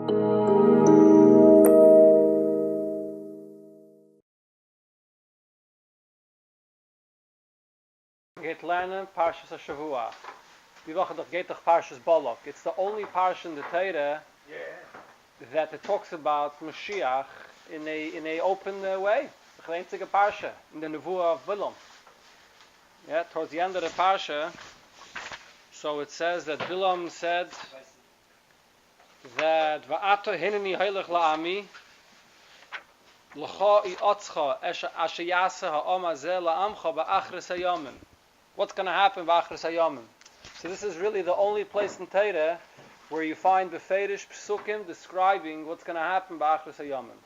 Geht lernen Parshas Shavua. Die Woche doch geht doch Parshas Balak. It's the only parsha in the Torah that it talks about Moshiach in a open way. The einzige parsha in the Nevuah of Bilam. Yeah, towards the end of the parsha, so it says that Bilam said that Va'ato hineni heilig la'ami l'cha i'atzcha asher yaseh ha'om hazeh la'amcha ba'achris hayomim. What's going to happen ba'achris hayomim? So this is really the only place in Torah where you find beferish psukim describing what's going to happen ba'achris hayomim.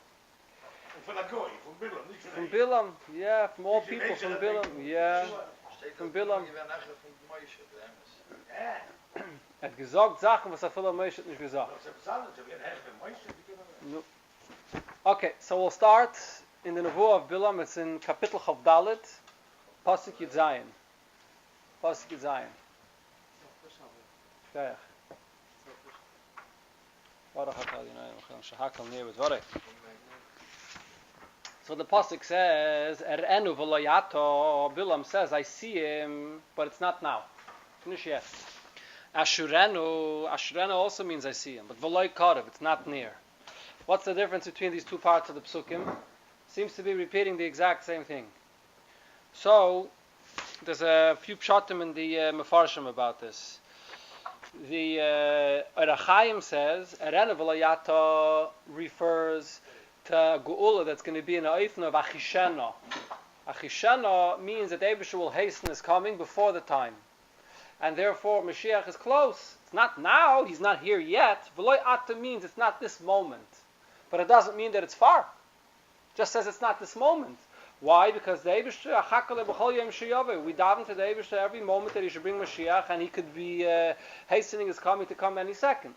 From Bilam, yeah, from all people from Bilam, yeah, from Bilam. Hat gesagt Sachen, was viele Moshe hat nicht gesagt. No. Okay, so we'll start in the Nevuah of Bilam. It's in Kapitel Chav Dalet, Pasuk Yud Zayin. Pasuk Yud Zayin. Kijk. So the pasuk says, "Erenu v'loyato." Bilam says, "I see him, but it's not now. Finish yet." Ashurenu also means I see him, but v'loy karev, it's not near. What's the difference between these two parts of the psukim? Seems to be repeating the exact same thing. So there's a few pshatim in the Mefarshim about this. The Arachaim says, "Erenu v'loyato" refers to Geula that's going to be in the Eifn of Achishena. Achishena means that Eibusha will hasten his coming before the time. And therefore Moshiach is close. It's not now, he's not here yet. V'loi ata means it's not this moment. But it doesn't mean that it's far. It just says it's not this moment. Why? Because the Eibusha, achakale b'chol yom sheyaveh. We daven to the Eibusha every moment that he should bring Moshiach, and he could be hastening his coming to come any second.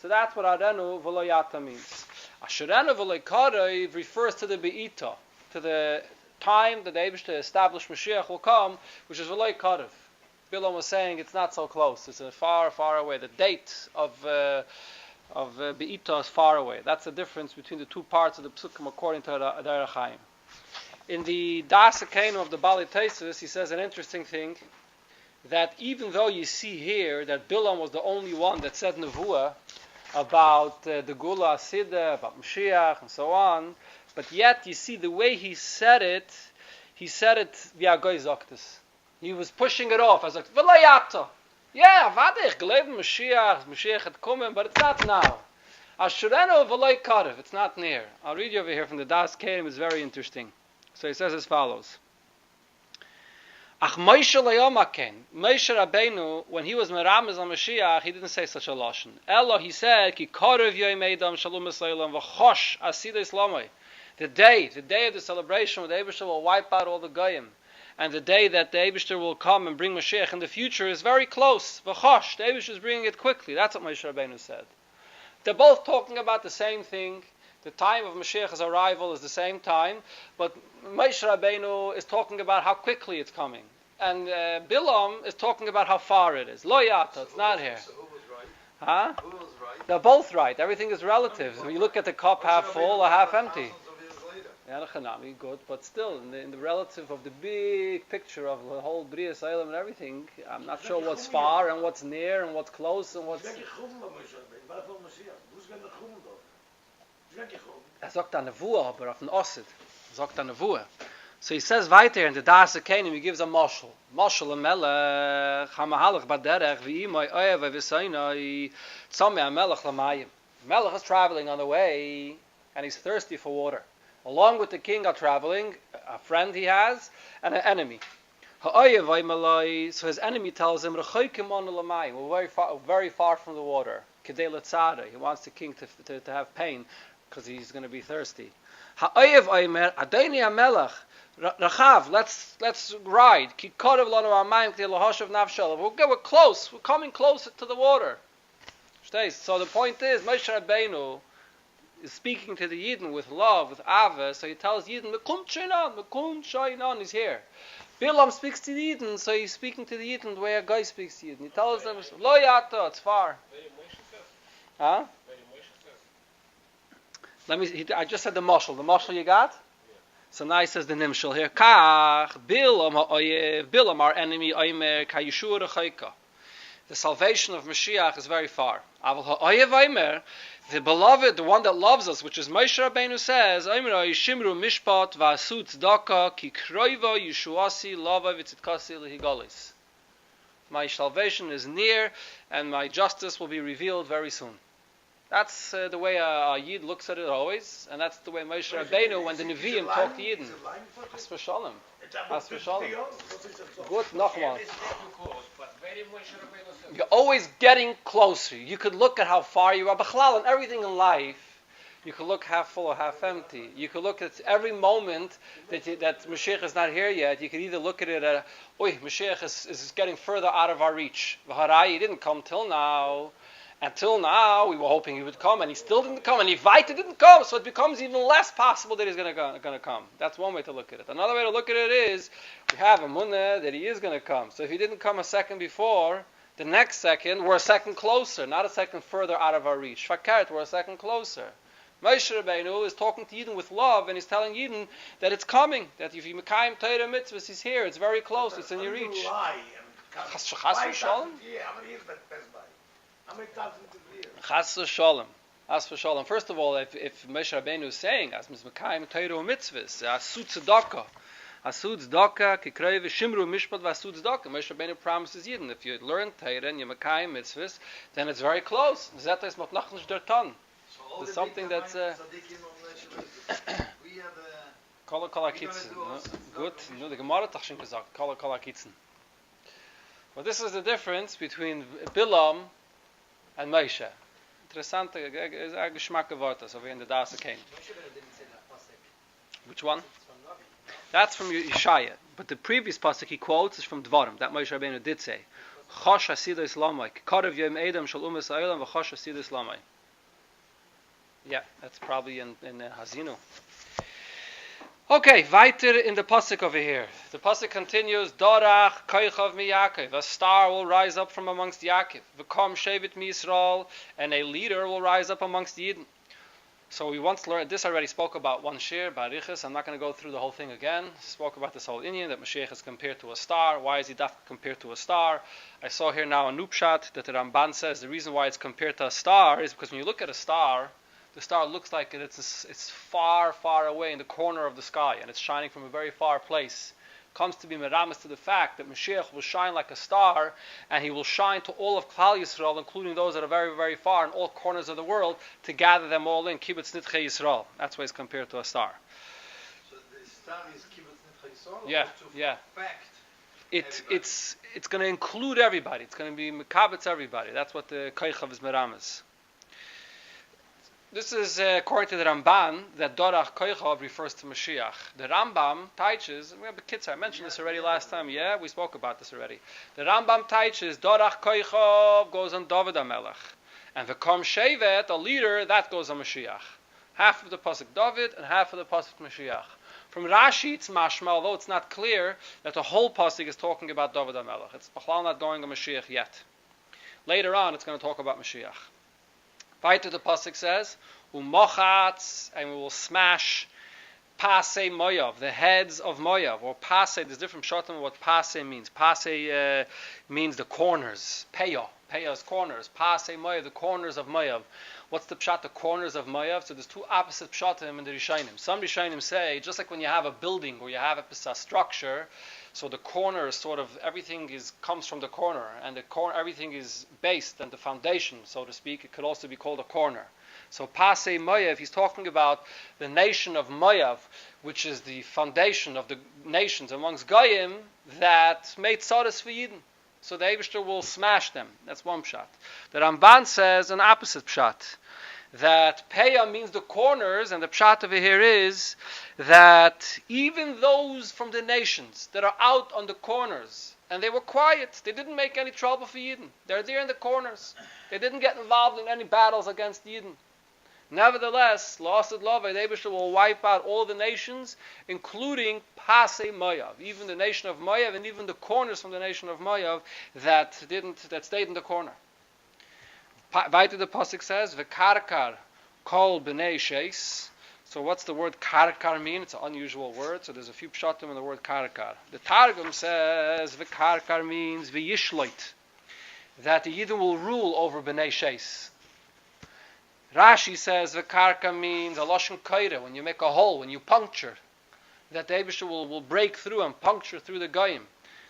So that's what Arenu v'loyata means. Asherenu v'loykarev refers to the be'ita, to the time that the Eibusha established Mashiach will come, which is v'loykarev. Bilam was saying it's not so close. It's far, far away. The date of be'ita is far away. That's the difference between the two parts of the psukim according to the Arachaim. In the Das Akenu of the Bali Tesis, he says an interesting thing, that even though you see here that Bilam was the only one that said Nevuah about the Gula Asidah, about Moshiach, and so on, but yet you see the way he said it via Goy Zoktis. He was pushing it off. I was like, V'layata. Yeah, warte, ich glaube Moshiach had come, but it's not now. Ashurenu v'lay karev. It's not near. I'll read you over here from the Das Kerim. It's very interesting. So he says as follows. Ach Moshe Layomaken, Moshe Rabbeinu, when he was Meramez on Mashiach, he didn't say such a lashon. Elo, he said, Ki korev yoyim edam shalom esaylam v'chosh asida islamay. The day of the celebration where the Eibusha will wipe out all the goyim, and the day that the Eibusha will come and bring Mashiach in the future is very close. V'chosh, the Eibusha is bringing it quickly. That's what Moshe Rabbeinu said. They're both talking about the same thing. The time of Mashiach's arrival is the same time, but Moshe Rabbeinu is talking about how quickly it's coming. And Bilam is talking about how far it is. Lo yata, it's not here. So who was right? Huh? Who was right? They're both right. Everything is relative. When you look at the cup half full or half empty. Yeah, good, but still, in the relative of the big picture of the whole Bria Salem and everything, I'm not sure what's far and what's near and what's close and what's... sagt an Nevuah, aber auf den Oster. Sagt an Nevuah. So he says weiter in the Das Kenim, he gives a mashal. Mashal a melech, hamahalach baderech, v'imai oyev v'saynai, tzame a melech l'mayim. Melech is traveling on the way, and he's thirsty for water. Along with the king are traveling, a friend he has, and an enemy. So his enemy tells him, we're very far from the water. He wants the king to have pain, because he's going to be thirsty. Rachav, let's ride. We're close. We're coming closer to the water. So the point is, Moshe Rabbeinu is speaking to the Yidden with love, with Ava. So he tells Yidden, Mekum Shainan is here. Bilam speaks to the Yidden, so he's speaking to the Yidden the way a guy speaks to Yidden. He tells them, Lo Yata, it's far. Huh? I just said the mashal. The mashal you got? So now he says the nimshal here. Kach bilam ha'oyev, bilam our enemy, oimer kayishur chayka. The salvation of Moshiach is very far. Aval ha'oyev oimer, the beloved, the one that loves us, which is Moshe Rabbeinu says, oimer ha'yishimru mishpat v'asu tzedakah ki kroiva yishuasi lava v'tzitkasi lehigalis. My salvation is near, and my justice will be revealed very soon. That's the way a Yid looks at it always, and that's the way Moshe Rabbeinu, when the Nevi'im talk to Yidden. As for Shalom. As for Shalom. Good, Nachman. You're always getting closer. You could look at how far you are. B'chalal, and everything in life, you could look half full or half empty. You could look at every moment that Mashiach is not here yet. You could either look at it at, Mashiach is getting further out of our reach. V'harai, he didn't come till now. Until now, we were hoping he would come, and he still didn't come, and Ivaita didn't come, so it becomes even less possible that he's going to come. That's one way to look at it. Another way to look at it is, we have a munah that he is going to come. So if he didn't come a second before, the next second, we're a second closer, not a second further out of our reach. Fakert, we're a second closer. Moshe Rabbeinu is talking to Yidden with love, and he's telling Yidden that it's coming, that if you mekayim Torah mitzvahs, he's here, it's very close, it's in your reach. Chas v'shalom? Chas v'shalom. Chas v'shalom. First of all, if Moshe Rabbeinu is saying, as mekayim Torah mitzvahs, asu tzedakah, asu tzedakah, kikrei v'shimru mishpat v'asu tzedakah. Moshe Rabbeinu promises Yidden, if you learn Torah and you mekayim mitzvahs, then it's very close. Zeta is mot nachnish der ton. There's something that's kol akitzen. Good. No, the Gemara hat schon gesagt, kol akitzen. Well, this is the difference between Bilam and Moshe. Interessante Geschmack Worte, so wie in the Dase came. Which one? That's from Yeshaya. But the previous pasuk he quotes is from Dvarim. That Moshe Rabbeinu did say. Chosh hasidah islamai. Karev yom edom shal umas ha'olam v'chosh hasidah islamai. Yeah, that's probably in Hazinu. Okay, weiter in the pasuk over here. The pasuk continues, Dorach koichav mi Yaakov. A star will rise up from amongst Yaakov. V'kom shevet mi Yisrael. And a leader will rise up amongst the Yidden. So we once learned, this I already spoke about one shir, Barichas. I'm not going to go through the whole thing again. Spoke about this whole Indian, that Moshiach is compared to a star. Why is he compared to a star? I saw here now a Nupshat that the Ramban says the reason why it's compared to a star is because when you look at a star, the star looks like it's far, far away in the corner of the sky, and it's shining from a very far place. Comes to be meramis to the fact that Mashiach will shine like a star, and he will shine to all of Klal Yisrael, including those that are very, very far in all corners of the world, to gather them all in. Kibbutz Nitchei Yisrael. That's why it's compared to a star. So the star is Kibbutz Nitchei Yisrael? Yeah. Fact. It's going to include everybody. It's going to be mekabetz everybody. That's what the Koichav is meramis. This is according to the Ramban that Dorach Koichav refers to Mashiach. The Rambam teaches, I mentioned this already last time. Yeah, we spoke about this already. The Rambam teaches Dorach Koichav goes on David HaMelech, and V'kom Shevet, a leader, that goes on Mashiach. Half of the pasuk David and half of the pasuk Mashiach. From Rashi, it's mashma, although it's not clear that the whole pasuk is talking about David HaMelech. It's B'chlal not going on Mashiach yet. Later on, it's going to talk about Mashiach. Weiter the pasuk says, "Umochatz," and we will smash Pasei Moav, the heads of Moav, or Pasei. There's different pshatim of what Pasei means. Pasei means the corners. Peah is corners. Pasei Moav, the corners of Moav. What's the pshat? The corners of Moav. So there's two opposite pshatim in the Rishonim. Some Rishonim say, just like when you have a building or you have a structure, so the corner is sort of, everything comes from the corner, and everything is based on the foundation, so to speak. It could also be called a corner. So Pasei Moav, he's talking about the nation of Moav, which is the foundation of the nations amongst Goyim that made tzaras for Yidden. So the Eibishter will smash them. That's one pshat. The Ramban says an opposite pshat, that Peah means the corners, and the pshat over here is that even those from the nations that are out on the corners, and they were quiet, they didn't make any trouble for Yidden. They're there in the corners. They didn't get involved in any battles against Yidden. Nevertheless, L'asad Lavai, the Eibishter will wipe out all the nations, including Pasei Moav, even the nation of Moav, and even the corners from the nation of Moav that stayed in the corner. Weiter the pasuk says, "V'karkar Kol b'nei sheis. So what's the word karkar mean? It's an unusual word, so there's a few pshatim in the word karkar. The Targum says v'karkar means v'yishloit, that the Yidden will rule over b'nei sheis. Rashi says v'karkar means a lashon koire, when you make a hole, when you puncture, that the Eibusher will break through and puncture through the goyim.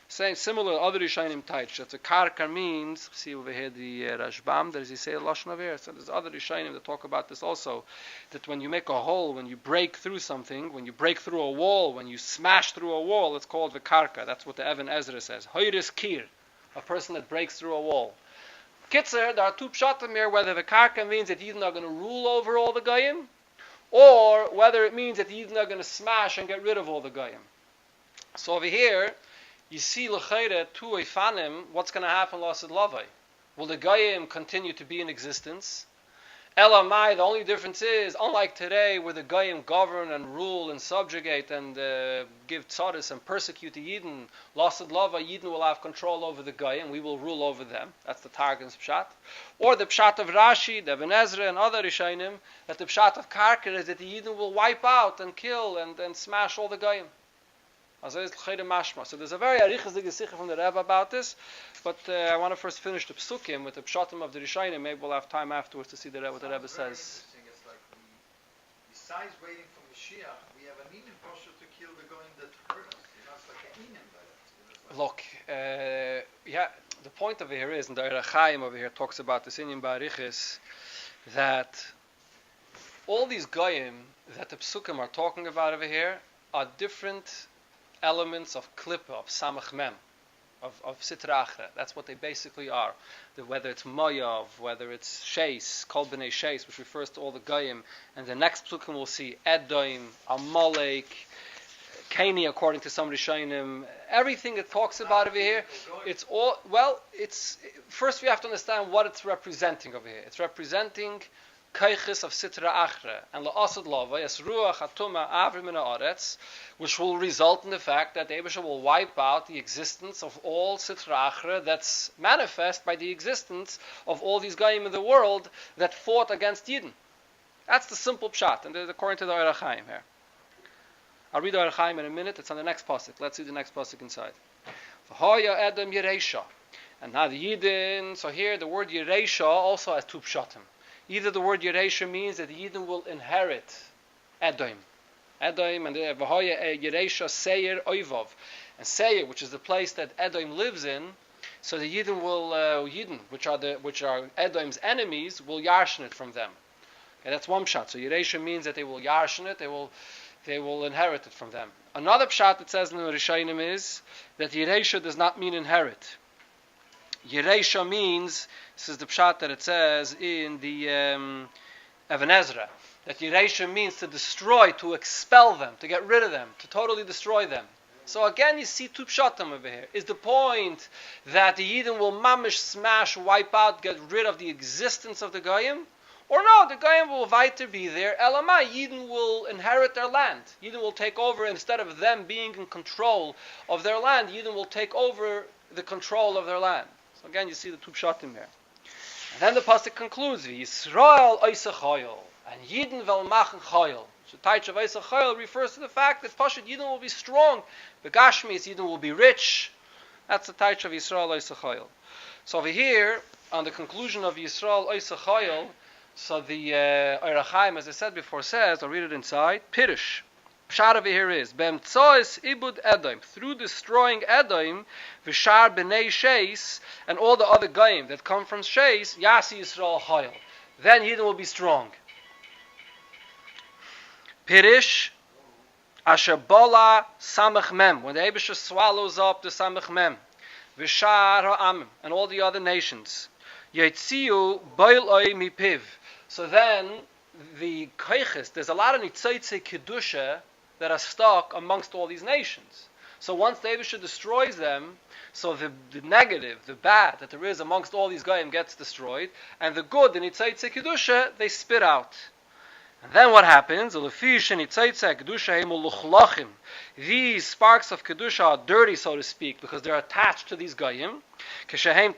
Saying similar other Rishonim teach that the karkar means, see over here the Rashbam, does he say a lashon over here? So there's other Rishonim that talk about this also, that when you make a hole, when you break through something, when you break through a wall, when you smash through a wall, it's called the karkar. That's what the Evan Ezra says. Hoyris kir, a person that breaks through a wall. Kitzer, there are two pshatim here, whether the karkar means that Yidden are going to rule over all the goyim, or whether it means that the Yidden are going to smash and get rid of all the goyim. So over here, you see l'chayre tu eifanim, what's going to happen l'asad lavai? Will the goyim continue to be in existence? Elamai, the only difference is, unlike today, where the goyim govern and rule and subjugate and give tzaddis and persecute the Yidden, l'asad lavai, Yidden will have control over the goyim, we will rule over them. That's the Targum's pshat. Or the pshat of Rashi, the Ibn Ezra and other Rishonim, that the pshat of karkar is that the Yidden will wipe out and kill and smash all the goyim. So there's a very arichas digesicha from the Rebbe about this, but I want to first finish the psukim with the pshatim of the Rishonim. Maybe we'll have time afterwards to see what the Rebbe says. It's like besides waiting for Moshiach, we have an inim posher to kill the goyim that hurt us. It's like an inim by that. Look, the point over here is, and the Erechaim over here talks about this inim ba'arichis, that all these goyim that the psukim are talking about over here are different elements of klippa, of samach mem, of sitra achra. That's what they basically are. Whether it's moyav, whether it's sheis, kol b'nei sheis, which refers to all the goyim, and the next psukim we'll see Edom, Amalek, Kaini, according to some Rishonim. Everything it talks about over here, it's all, it's first we have to understand what it's representing over here. It's representing kaiches of sitra achra and la'asad lava es ruach atuma avrim min haaretz, which will result in the fact that the Eibusher will wipe out the existence of all sitra achra that's manifest by the existence of all these goyim in the world that fought against Yidden. That's the simple pshat, and according to the Erechaim here. I'll read the Erechaim in a minute. It's on the next pasuk. Let's see the next pasuk inside. V'hoya Edom Yereisha, and now the Yidden. So here the word Yereisha also has two pshatim. Either the word Yereisha means that the Yidden will inherit Edom, and V'hoya Yereisha Seir Oivov, and Seir, which is the place that Edom lives in. So the Yidden will Yidden, which are Edom's enemies, will yarshin it from them. Okay, that's one pshat. So Yereisha means that they will yarshin it, they will inherit it from them. Another pshat that says in the Rishonim is that Yereisha does not mean inherit. Yereisha means, this is the pshat that it says in the Ibn Ezra, that Yereisha means to destroy, to expel them, to get rid of them, to totally destroy them. So again, you see two pshatim over here. Is the point that the Yidden will mamish, smash, wipe out, get rid of the existence of the Goyim? Or no, the Goyim will weiter be there. Elamai, Yidden will inherit their land. Yidden will take over, instead of them being in control of their land, Yidden will take over the control of their land. So again, you see the two pshatim there. And then the pasuk concludes, Yisrael oisa choyel, and Yidden vel machen choyel. So taich of oisa choyel refers to the fact that Pashat Yidden will be strong, the Gashmis Yidden will be rich. That's the taich of Yisrael oisa choyel. So over here, on the conclusion of Yisrael oisa choyel, so the Erechaim, as I said before, says, I'll read it inside, Pirush. Pshat over here is, B'emtzois ibud Edom, through destroying Edom, v'shar b'nei sheis, and all the other goyim that come from sheis, Yasi Yisrael choyel. Then Yidden will be strong. Pirish, asher bola samach mem, when the Eibusher swallows up the samach mem, v'shar ha'amim, and all the other nations, yetziu boiloi mipiv. So then, the kaiches, there's a lot of nitzaitze kedusha that are stuck amongst all these nations. So once the Eibusher destroys them, so the negative, the bad that there is amongst all these goyim gets destroyed, and the good, the nitzaitze kedusha, they spit out. And then what happens? These sparks of Kedusha are dirty, so to speak, because they're attached to these Goyim. When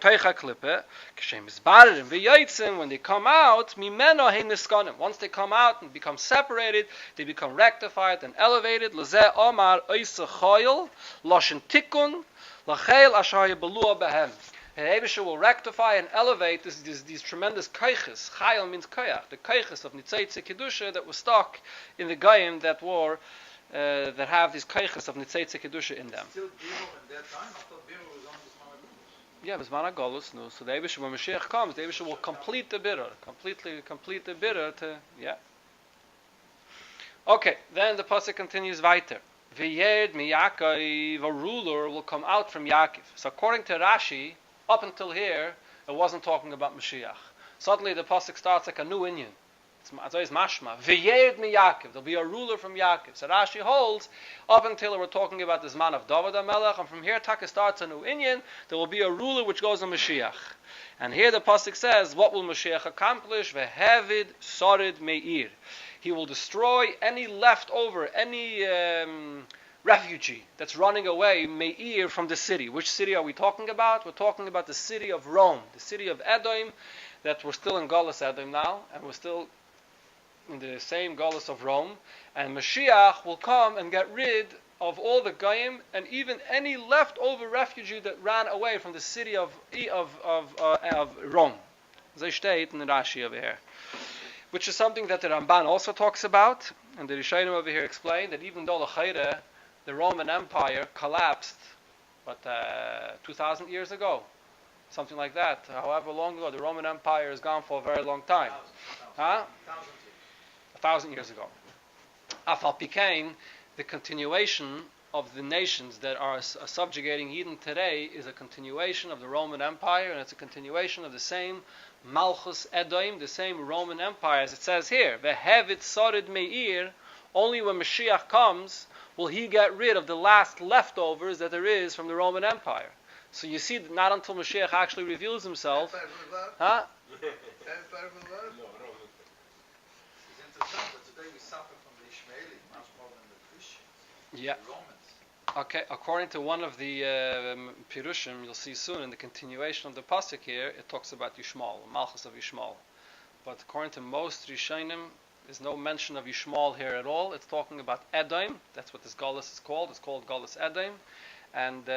they come out, once they come out and become separated, they become rectified and elevated. And Eibusha will rectify and elevate these tremendous kaiches. Chayil means koyach, the kaiches of Nitzeitze Kedusha that were stuck in the Goyim that have these kaiches of Nitzeitze Kedusha in them. Still Biro in that time? I thought Biro was on the Yeah, Bisman HaGolus, no. So the Eibusha, when Mashiach comes, the Eibusha will complete the birur, complete the birur to, yeah. Okay, then the pasuk continues weiter. V'yed mi Yaakov, a ruler will come out from Yaakov. So according to Rashi, up until here, it wasn't talking about Mashiach. Suddenly the pasuk starts like a new Inyan. It's always mashma. V'yed mi Yaakov. There'll be a ruler from Yaakov. So Rashi holds, up until we're talking about this man of David HaMelech, and from here Taka starts a new Inyan, there will be a ruler which goes on Mashiach. And here the pasuk says, what will Mashiach accomplish? V'hevid sorid meir. He will destroy any leftover, any refugee that's running away, meir, from the city. Which city are we talking about? We're talking about the city of Rome, the city of Edom, that we're still in Galus Edom now, and we're still in the same Galus of Rome. And Mashiach will come and get rid of all the Goyim and even any leftover refugee that ran away from the city of Rome. They state in the Rashi over here. Which is something that the Ramban also talks about, and the Rishonim over here explain that even though the Roman Empire collapsed, 2,000 years ago, something like that. However long ago, the Roman Empire is gone for a very long time. 1,000 years ago. Afal Pikain, the continuation of the nations that are subjugating Eden today is a continuation of the Roman Empire, and it's a continuation of the same Malchus Edom, the same Roman Empire, as it says here. V'hevet sorid meir. Only when Mashiach comes will he get rid of the last leftovers that there is from the Roman Empire. So you see that not until Mashiach actually reveals himself. Huh? It's interesting that today we suffer from the Ishmaeli much more than the Christians, Yeah. the Romans. Okay, according to one of the Pirushim, you'll see soon in the continuation of the pasuk here, it talks about Yishmael, Malchus of Yishmael. But according to most Rishonim, there's no mention of Yishmael here at all. It's talking about Edom. That's what this Galus is called. It's called Galus Edom, and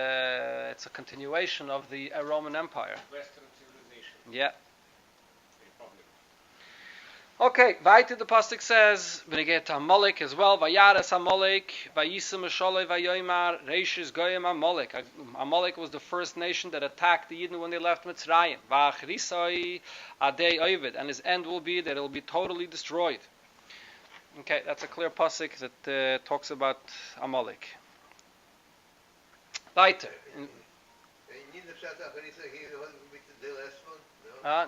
it's a continuation of the Roman Empire. Western civilization. Yeah. Republic. Okay, weiter the pasuk says, when we get to Amalek as well, Vayares Amalek, Vayisem Sholei Vayoymar, Reishis Goyim Amalek. Amalek was the first nation that attacked the Yidden when they left Mitzrayim. Va'achrisai Adei Ovid, and his end will be that it will be totally destroyed. Okay, that's a clear pasuk that talks about Amalek. Weiter.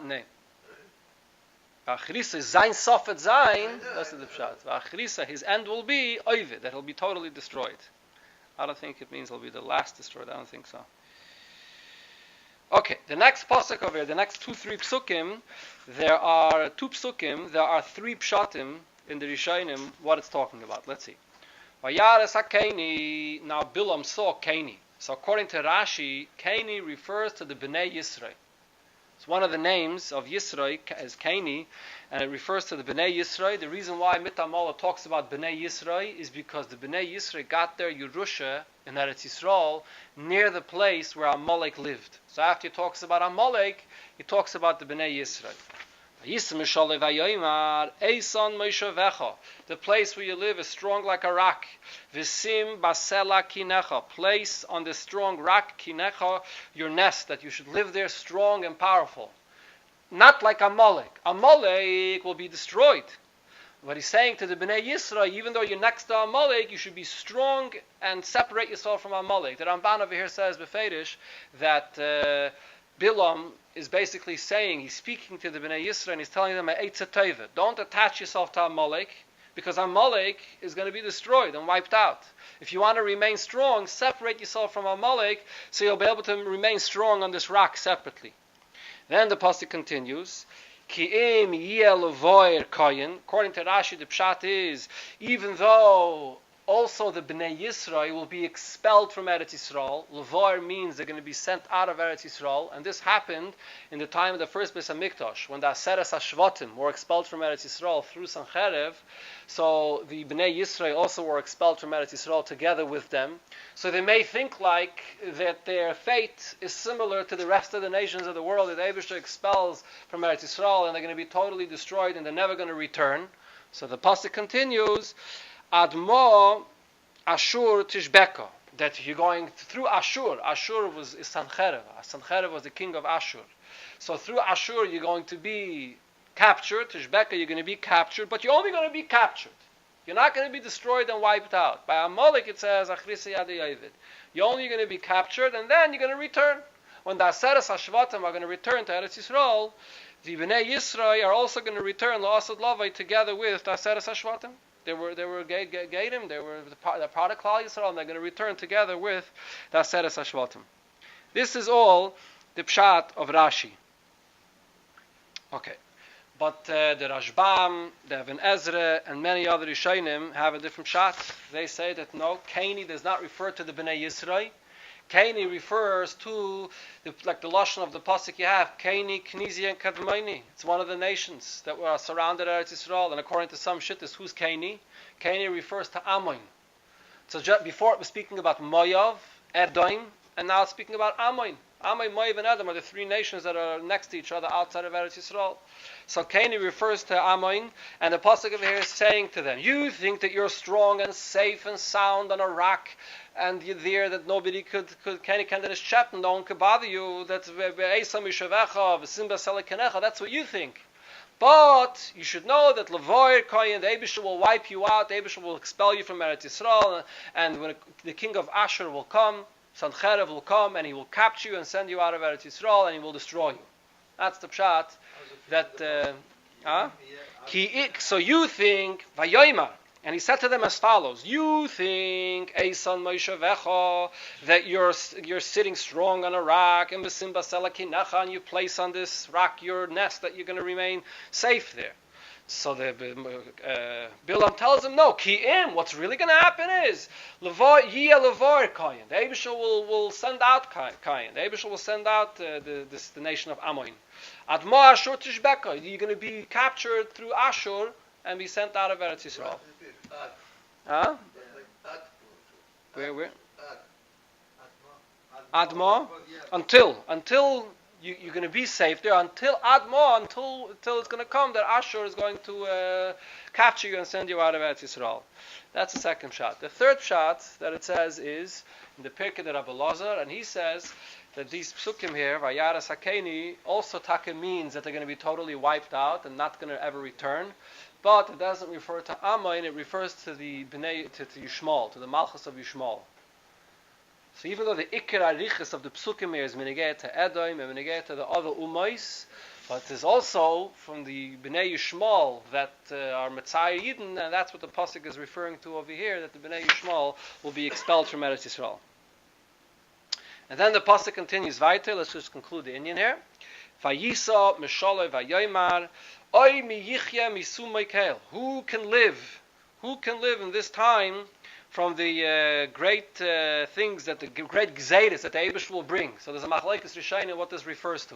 Nee. Achrisa, sein sofet sein, that's the pshat. Achrisa, his end will be oivid, that he'll be totally destroyed. I don't think it means he'll be the last destroyed. I don't think so. Okay, the next pasuk over here, the next 2-3 psukim, there are 2 psukim, there are 3 pshatim in the Rishonim, what it's talking about. Let's see. Vayares HaKeni, now Bilam saw Keni. So according to Rashi, Keni refers to the Bnei Yisrael. It's one of the names of Yisrael as Keni, and it refers to the Bnei Yisrael. The reason why Mitamala talks about Bnei Yisrael is because the Bnei Yisrael got their Yerusha in Eretz Yisrael near the place where Amalek lived. So after he talks about Amalek, he talks about the Bnei Yisrael. The place where you live is strong like a rock. Visim basela kinecha. Place on the strong rock kinecha, your nest, that you should live there strong and powerful. Not like Amalek. Amalek will be destroyed. What he's saying to the Bnei Yisrael, even though you're next to Amalek, you should be strong and separate yourself from Amalek. The Ramban over here says, Befedish, that Bilam is basically saying, he's speaking to the Bnei Yisrael and he's telling them, don't attach yourself to Amalek, because Amalek is going to be destroyed and wiped out. If you want to remain strong, separate yourself from Amalek, so you'll be able to remain strong on this rock separately. Then the pasuk continues, Ki'im yeh levoir koyin. According to Rashi, the pshat is, even though also the Bnei Yisrael will be expelled from Eretz Yisrael. Levoir means they're going to be sent out of Eretz Yisrael, and this happened in the time of the first Beis Hamikdash, when the Aseres HaShvatim were expelled from Eretz Yisrael through Sancherev. So the Bnei Yisrael also were expelled from Eretz Yisrael together with them. So they may think like that their fate is similar to the rest of the nations of the world, that Eibusha expels from Eretz Yisrael and they're going to be totally destroyed and they're never going to return. So the pasuk continues, Admo Ashur Tishbeka, that you're going through Ashur. Ashur is Sancherev. Sancherev was the king of Ashur. So through Ashur you're going to be captured. Tishbeka, you're going to be captured, but you're only going to be captured. You're not going to be destroyed and wiped out. By Amalek it says, you're only going to be captured and then you're going to return. When the Aseres HaShvatim are going to return to Eretz Yisrael, the Bnei Yisrael are also going to return La'asad Lavai together with the Aseres HaShvatim. They were Gadim, they were the part of Klal Yisrael, and they're going to return together with the Aseres HaShvatim. This is all the pshat of Rashi. Okay. But the Rashbam, the Even Ezra, and many other Rishonim have a different pshat. They say that no, Kaini does not refer to the Bnei Yisrael. Kaini refers to, like the lashon of the pasuk you have, Kaini, Knizi, and Kadmaini. It's one of the nations that were surrounded Eretz Yisrael, and according to some shittas, who's Kaini? Kaini refers to Ammon. So before it was speaking about Moav, Edom, and now it's speaking about Ammon. Ammon, Moav, and Edom are the three nations that are next to each other outside of Eretz Yisrael. So Kaini refers to Ammon, and the pasuk over here is saying to them, you think that you're strong and safe and sound on a rock, and you're there that nobody could no one could bother you, that's what you think. But you should know that Levoir Koyin, the Eibusha will wipe you out, the Eibusha will expel you from Eretz Yisrael, and when the king of Ashur will come, Sancherev will come, and he will capture you and send you out of Eretz Yisrael, and he will destroy you. That's the pshat. So you think, Vayoymar, and he said to them as follows, you think, Eisan Moshiach, that you're sitting strong on a rock, and you place on this rock your nest, that you're going to remain safe there. So the Bilam tells him, no, Ki'im, what's really going to happen is, Levoir Koyin, the Eibusha will send out Koyin, the Eibusha will send out the nation of Ammon. Admo Ashur Tishbeka, you're going to be captured through Ashur and be sent out of Eretz Yisrael. Huh? Where? Admo? Until you're going to be safe there, until it's going to come that Ashur is going to capture you and send you out of Eretz Yisrael. That's the second shot. The third shot that it says is in the Pirkei de Rabbi Lazar, and he says that these psukim here, Vayaras Hakeni, also taka means that they're going to be totally wiped out and not going to ever return. But it doesn't refer to Ammon, it refers to the Bnei, to Yishmael, to the Malchus of Yishmael. So even though the Ikar Arichis of the psukim here is Menegeh to Edom and Menegeh to the other Ummais, but there's also from the Bnei Yishmael that are Metzai Yidden, and that's what the pasuk is referring to over here, that the Bnei Yishmael will be expelled from Eretz Yisrael. And then the pasuk continues weiter. Let's just conclude the Indian here. Vayisa Mishalei Vayoymar Oy mi yichya misum Michael. Who can live in this time from the great things that the great gzeiros that the Eibush will bring? So there's a machlekes rishonim what this refers to.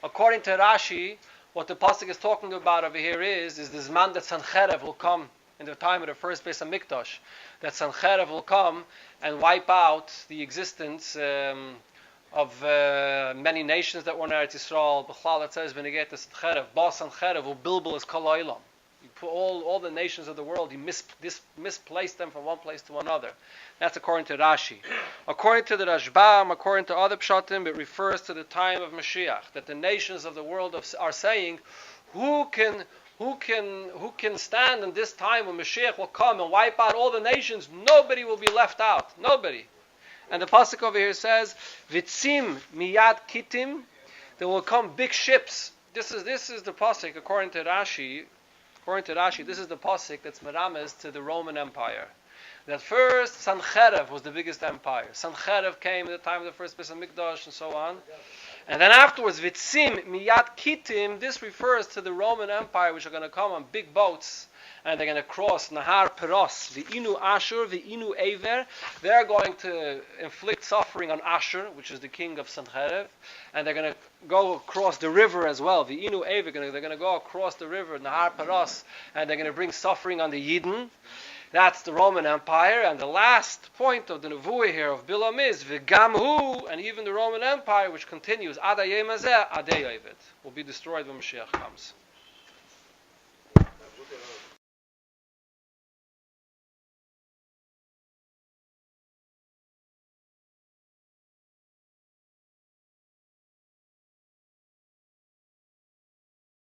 According to Rashi, what the pasuk is talking about over here is this man that Sancherev will come in the time of the first Beis Hamikdash, that Sancherev will come and wipe out the existence of many nations that were in Eretz Yisrael. B'chlal it says, "V'neget Sancherev, Ba Sancherev, u'bilbul es kol ha'olam." You put all the nations of the world, you misplaced them from one place to another. That's according to Rashi. According to the Rashbam, according to other pshatim, it refers to the time of Moshiach, that the nations of the world are saying, who can stand in this time when Moshiach will come and wipe out all the nations? Nobody will be left out. Nobody. And the pasuk over here says, "Vitzim miyad kitim." There will come big ships. This is the pasuk according to Rashi. According to Rashi, this is the pasuk that's merames to the Roman Empire. That first Sancherev was the biggest empire. Sancherev came at the time of the first Beis Hamikdash and so on. And then afterwards, Vitzim Miyat Kitim, this refers to the Roman Empire, which are going to come on big boats, and they're going to cross Nahar Peros, the Inu Ashur, the Inu Aver. They're going to inflict suffering on Ashur, which is the king of Sancherev, and they're going to go across the river as well. The Inu Aver, they're going to go across the river, Nahar Peros, and they're going to bring suffering on the Yidden. That's the Roman Empire. And the last point of the Nevuah here of Bilam is V'gamhu, and even the Roman Empire, which continues Adayem Azeh, Adei Ovid, will be destroyed when Moshiach comes.